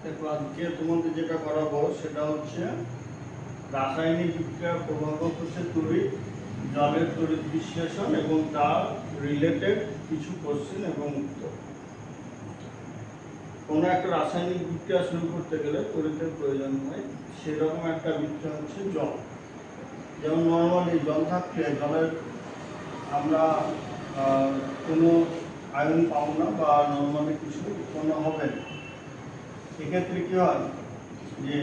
দেখো আজকে তোমাদের যেটা করাবো সেটা হচ্ছে রাসায়নিক বিক্রিয়ার প্রভাব হচ্ছে তড়িৎ, জলের তড়িৎ বিশ্লেষণ এবং তার রিলেটেড কিছু কোশ্চেন এবং উত্তর। কোনো একটা রাসায়নিক বিক্রিয়া শুরু করতে গেলে তড়িতের প্রয়োজন হয়, সেরকম একটা বিক্রিয়া হচ্ছে জল। যেমন নর্মালি জল থাকলে জলের আমরা কোনো আয়ন পাবো না বা নর্মালি কিছু উৎপন্ন হবে না। এক্ষেত্রে কী হয় যে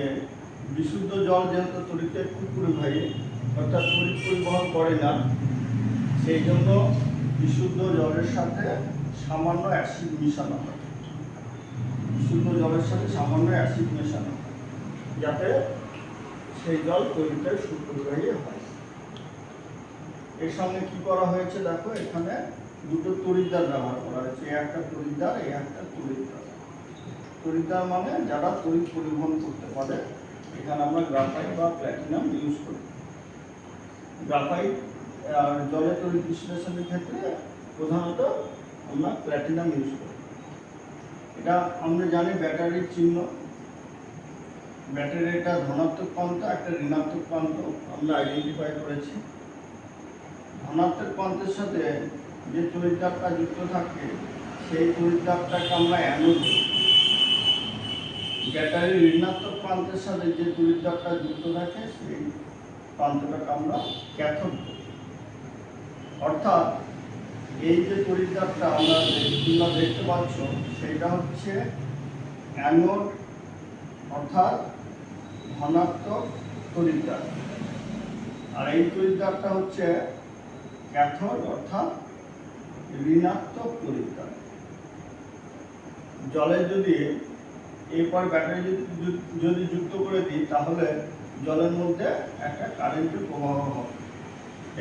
বিশুদ্ধ জল যেহেতু তড়িতে খুব পরিবাহী অর্থাৎ তড়িৎ পরিবহন করে না, সেই জন্য বিশুদ্ধ জলের সাথে সামান্য অ্যাসিড মেশানো হয়। বিশুদ্ধ জলের সাথে সামান্য অ্যাসিড মেশানো হয় যাতে সেই জল তড়িতে সুপরিবাহী হয়। এর সঙ্গে কি করা হয়েছে দেখো, এখানে দুটো তড়িৎদ্বার ব্যবহার করা হয়েছে, একটা তড়িৎদ্বার, এই একটা তড়িৎদ্বার। তড়িৎদ্বার মানে যারা তড়িৎ পরিবহন করতে পারে। এখানে আমরা গ্রাফাইট বা প্ল্যাটিনাম ইউজ করি। গ্রাফাইট আর জলের তড়িৎ বিশ্লেষণের ক্ষেত্রে প্রধানত আমরা প্ল্যাটিনাম ইউজ করি। এটা আমরা জানি ব্যাটারির চিহ্ন, ব্যাটারির একটা ধনাত্মক প্রান্ত, একটা ঋণাত্মক প্রান্ত আমরা আইডেন্টিফাই করেছি। ধনাত্মক প্রান্তের সাথে যে তড়িৎদ্বারটা যুক্ত থাকে সেই তড়িৎদ্বারটাকে আমরা অ্যানোড, ব্যাটারির ঋণাত্মক প্রান্তের সাথে যে তড়িৎদ্বারটা যুক্ত থাকে সেই প্রান্তটাকে আমরা ক্যাথোড। অর্থাৎ এই যে তড়িৎদ্বারটা আমরা দেখতে পাচ্ছ সেটা হচ্ছে অ্যানোড অর্থাৎ ধনাত্মক তড়িৎদ্বার, আর এই তড়িৎদ্বারটা হচ্ছে ক্যাথোড অর্থাৎ ঋণাত্মক তড়িৎদ্বার। জলে যদি এরপর ব্যাটারি যদি যুক্ত করে দিই তাহলে জলের মধ্যে একটা কারেন্টের প্রবাহ হবে।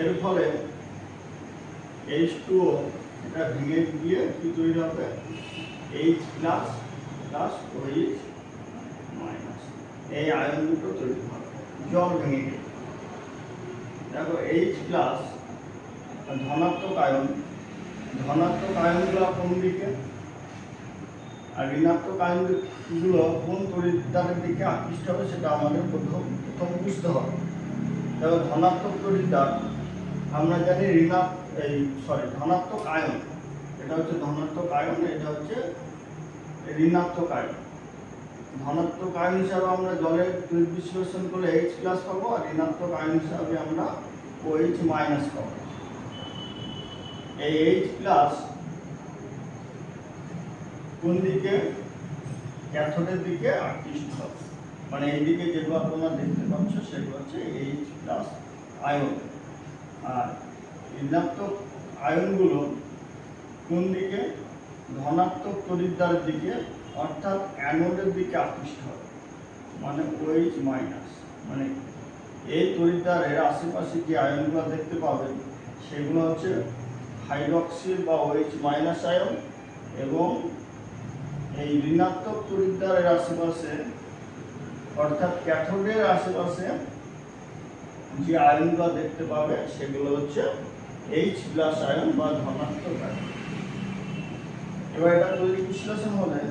এর ফলে H2O এটা ভেঙে গিয়ে কি তৈরি হবে, H plus plus OH minus, এই আয়ন দুটো তৈরি হবে জল ভেঙে গিয়ে। দেখো H প্লাস ধনাত্মক আয়ন, ধনাত্মক আয়নগুলো কোন দিকে আর ঋণাত্মক আয়নগুলো কোন তড়িৎদ্বারের দিকে আকৃষ্ট হবে সেটা আমাদের প্রথম বুঝতে হবে। তবে ধনাত্মক তড়িৎদ্বার আমরা জানি ধনাত্মক আয়ন, এটা হচ্ছে ধনাত্মক আয়ন, এটা হচ্ছে ঋণাত্মক আয়ন। ধনাত্মক আয়ন হিসাবে আমরা জলের তড়িৎ বিশ্লেষণ করলে H প্লাস পাবো, আর ঋণাত্মক আয়ন হিসাবে আমরা OH মাইনাস পাবো। এই H প্লাস কোন দিকে, ক্যাথোডের দিকে আকৃষ্ট হবে, মানে এই দিকে যেগুলো তোমরা দেখতে পাচ্ছ সেগুলো হচ্ছে H প্লাস আয়ন। আর ঋণাত্মক আয়নগুলো কোন দিকে, ধনাত্মক তড়িৎদ্বারের দিকে অর্থাৎ অ্যানোডের দিকে আকৃষ্ট হবে, মানে OH মাইনাস। মানে এই তড়িৎদ্বারের আশেপাশে যে আয়নগুলো দেখতে পাবেন সেগুলো হচ্ছে হাইড্রক্সিল বা OH মাইনাস আয়ন, এবং এই ঋণাত্মক তড়িৎদ্বারের আশেপাশে অর্থাৎ ক্যাথোডের আশেপাশে যে আয়নগুলো দেখতে পাবে সেগুলো হচ্ছে H প্লাস আয়ন বা ধনাত্মক আয়ন। এবার এটা তড়িৎ বিশ্লেষণ হলে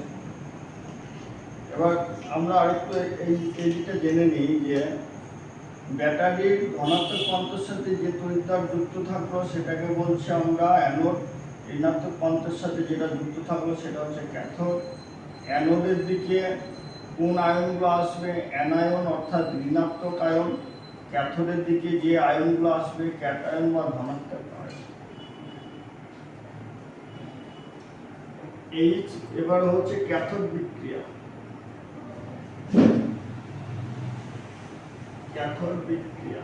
এবার আমরা আরেকটু এই দিকটা জেনে নিই যে ব্যাটারির ধনাত্মক প্রান্তের সাথে যে তড়িৎদ্বার যুক্ত থাকলো সেটাকে বলছি আমরা অ্যানোড, ঋণাত্মক প্রান্তের সাথে যেটা যুক্ত থাকলো সেটা হচ্ছে ক্যাথোড। অ্যানোডের দিকে কোন আয়নগুলো আসবে, অ্যানায়ন অর্থাৎ ঋণাত্মক আয়ন। ক্যাথোডের দিকে যে আয়নগুলো আসবে ক্যাটায়ন বা ধনাত্মক আয়ন। H এবার হচ্ছে ক্যাথোড বিক্রিয়া। ক্যাথোড বিক্রিয়া,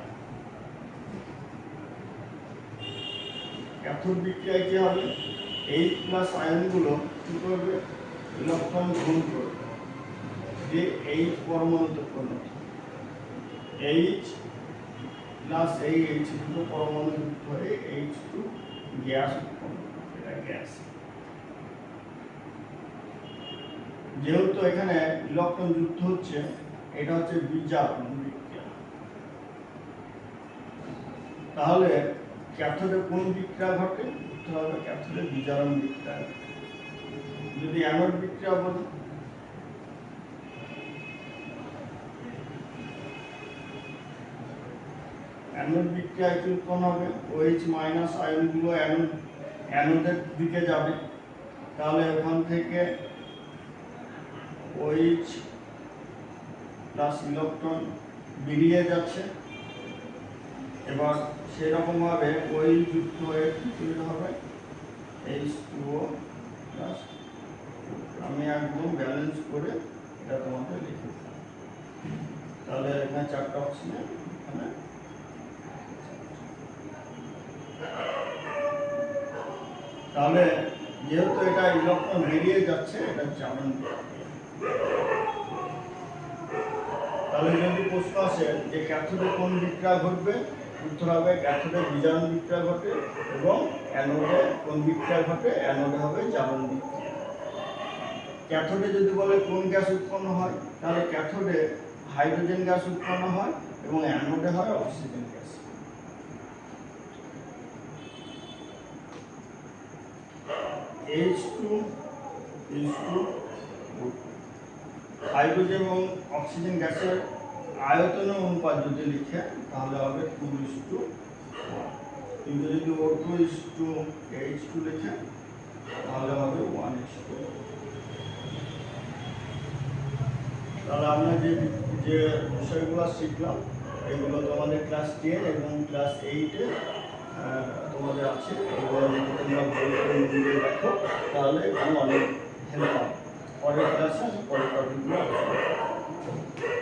ক্যাথোড বিক্রিয়ায় কি হবে, H প্লাস আয়নগুলো কি করবে, ইলেকট্রন গ্রহণ করবে, যে H পরমাণুতে পরিণত, H প্লাস এই H দুটো পরমাণু যুক্ত হয়ে H2 গ্যাস উৎপন্ন করে, এটা গ্যাস। যেহেতু এখানে ইলেকট্রন যুক্ত হচ্ছে এটা হচ্ছে বিজারণ বিক্রিয়া। তাহলে ক্যাথোডে কোন বিক্রিয়া ঘটে, তাহলে ক্যাথোডে বিজারণ বিক্রিয়া। যদি অ্যানোড বিক্রিয়া বলি অ্যানোড বিক্রিয়ায় কি উৎপন্ন হবে? OH মাইনাস আয়নগুলো অ্যানোডের দিকে যাবে, তাহলে ওখান থেকে OH প্লাস ইলেকট্রন বেরিয়ে যাচ্ছে। এবার সেরকমভাবে OH যুক্ত হয়ে কি তৈরি হবে? H2O plus. আমি একদম ব্যালেন্স করে এটা তোমাকে লিখে দিলাম। তাহলে এখানে 4টা অক্সিজেন, এখানে তাহলে যেহেতু এটা ইলেকট্রন বেরিয়ে যাচ্ছে, এটা জার্মান বিক্রিয়া। তাহলে যদি প্রশ্ন আসে যে ক্যাথোডে কোন বিক্রিয়া ঘটবে, উত্তর হবে ক্যাথোডে বিজারণ বিক্রিয়া ঘটে, এবং অ্যানোডে কোন বিক্রিয়া ঘটে? অ্যানোডে হবে জারণ বিক্রিয়া। ক্যাথোডে যদি বলে কোন গ্যাস উৎপন্ন হয়, তাহলে ক্যাথোডে হাইড্রোজেন গ্যাস উৎপন্ন হয় এবং অ্যানোডে হয় অক্সিজেন গ্যাস। H2 হাইড্রোজেন এবং অক্সিজেন গ্যাসের আয়তনের অনুপাত যদি লিখে, তাহলে হবে 2:1। কিন্তু যদি O2:H2 লিখে, তাহলে হবে 1:2। তাহলে আমরা যে বিষয়গুলো শিখলাম, এগুলো তোমাদের ক্লাস 10 এবং ক্লাস 8-এ তোমাদের আছে। এগুলো যদি তোমরা বই করে নিজে দেখো, তাহলে এখানে অনেক হেল্প পাবে। পরের ক্লাসে পরের টপিকগুলো আলোচনা করব।